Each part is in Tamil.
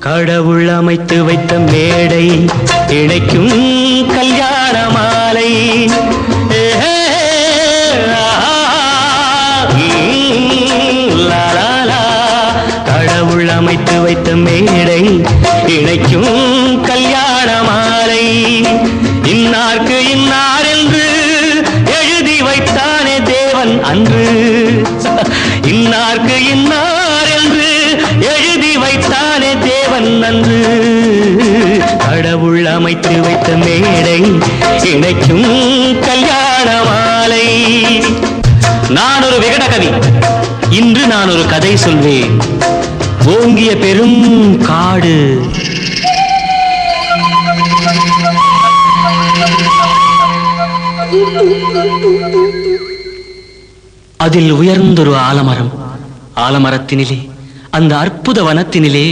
கடவுள் அமைத்து வைத்த மேடை இணைக்கும் கல்யாண மாலை. கடவுள் அமைத்து வைத்த மேடை இணைக்கும் கல்யாண மாலை. இன்னார்க்கு இன்னார் என்று எழுதி வைத்தானே தேவன் அன்று. இன்னார்க்கு இன்னார் என்று எழுதி வைத்தானே தேவன் அன்று. கடவுள் அமைத்து வைத்த மேடை இணைக்கும் கல்யாண மாலை. நான் ஒரு விகட கவி, இன்று நான் ஒரு கதை சொல்வேன். ஓங்கிய பெரும் காடு, அதில் உயர்ந்தொரு ஆலமரம். ஆலமரத்தினிலே, அந்த அற்புத வனத்தினிலே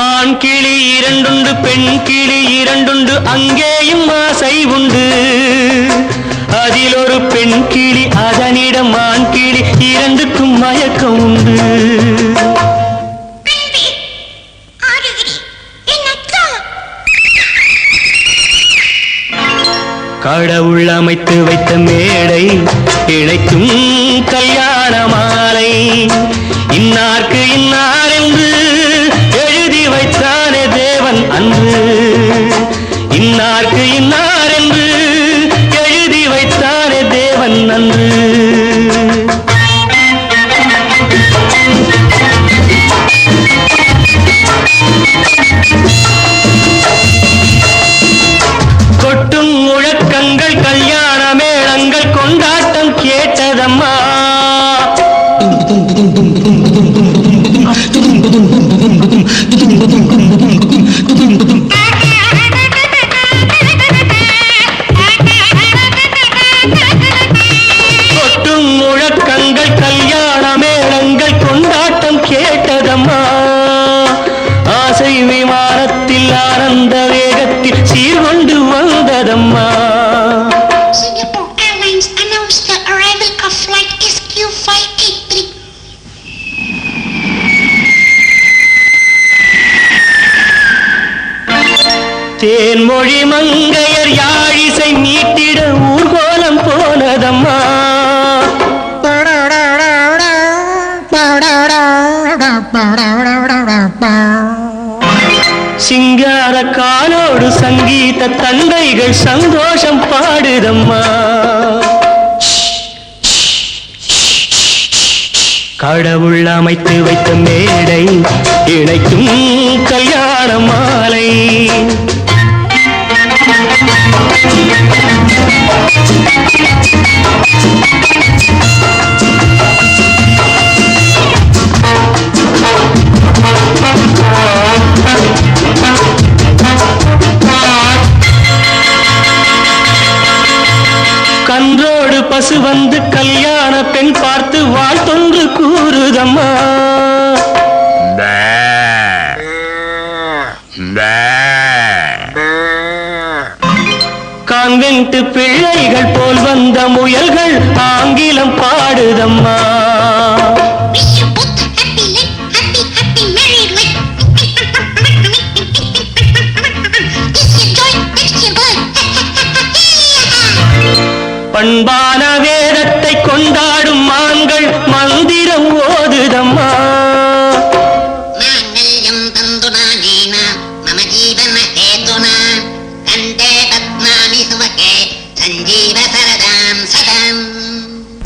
ஆண் கிளி இரண்டுண்டு, பெண் கிளி இரண்டுண்டு, அங்கேயும் ஆசை உண்டு. அதில் ஒரு பெண் கிளி, அதனிடம் ஆண் கிளி, இரண்டுக்கும் மயக்கம் உண்டு. கடவுள் அமைத்து வைத்த மேடை இணைக்கும் கல்யாண மாலை. இன்னார்க்கு இன்னார் என்று எழுதி வைத்தானே தேவன் அன்று. இன்னார்க்கு இன்னார் என்று எழுதி வைத்தானே தேவன் அன்று. கொட்டும் முழக்கங்கள், கல்யாண மேளங்கள், கொண்டாட்டம் கேட்டதம்மா. கொட்டும் முழக்கங்கள், கல்யாண மேளங்கள், கொண்டாட்டம் கேட்டதம்மா. ஆசை விமானத்தில் ஆனந்த வேகத்தில் சீர்கொண்டு வந்ததம்மா. Singapore Airlines announced the arrival of flight SQ583. Thenmozhi மங்கையர் யாழிசை மீட்டிட ஊர்கோலம் போனதம்மா. சிங்கார காலோடு சங்கீத தந்தைகள் சந்தோஷம் பாடுதம்மா. கடவுள் அமைத்து வைத்த மேடை இணைக்கும் கல்யாண மாலை. கன்றோடு பசு வந்து கல்யாண பெண் பார்த்து வாழ்த்தொன்று கூறுதம்மா. கான்வென்ட் பிள்ளைகள் போல் வந்த முயல்கள் ஆங்கிலம் பாடுதம்மா. Wish you both a happy life, happy, happy married life. This your joy, that's your boy. பண்பான வேதத்தை கொண்டாடும் மான்கள் மந்திரம் ஓதுதம்மா. மாங்கல்யம் தந்துனா நேனா மம ஜீவன ஹேதுனா கண்டே பத்மானி சுவகே சஞ்சீவ சரதாம் சதம்.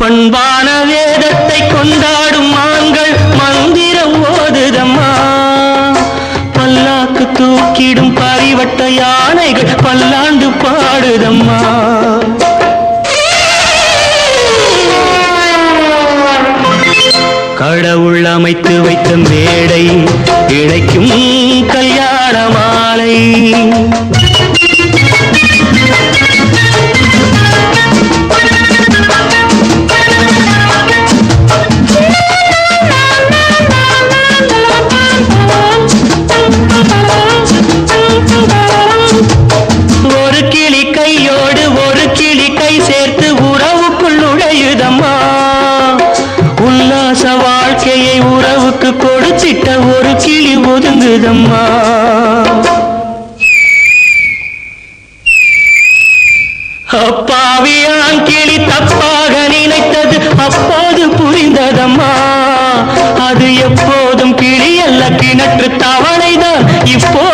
பண்பான வேதத்தை கொண்டாடும் மான்கள் மந்திரம் ஓதுதம்மா. பல்லாக்கு தூக்கிடும் பரிவட்ட யானைகள் பல்லாண்டு பாடுதம்மா. கடவுள் அமைத்து வைத்த மேடை இணைக்கும் கல்யாண மாலை. விழுதம்மா. அப்பாவியான் கிளி தப்பாக நினைத்தது அப்போது புரிந்ததம்மா. அது எப்போதும் கிளி அல்ல, கிணற்று தவளைதான் இப்போ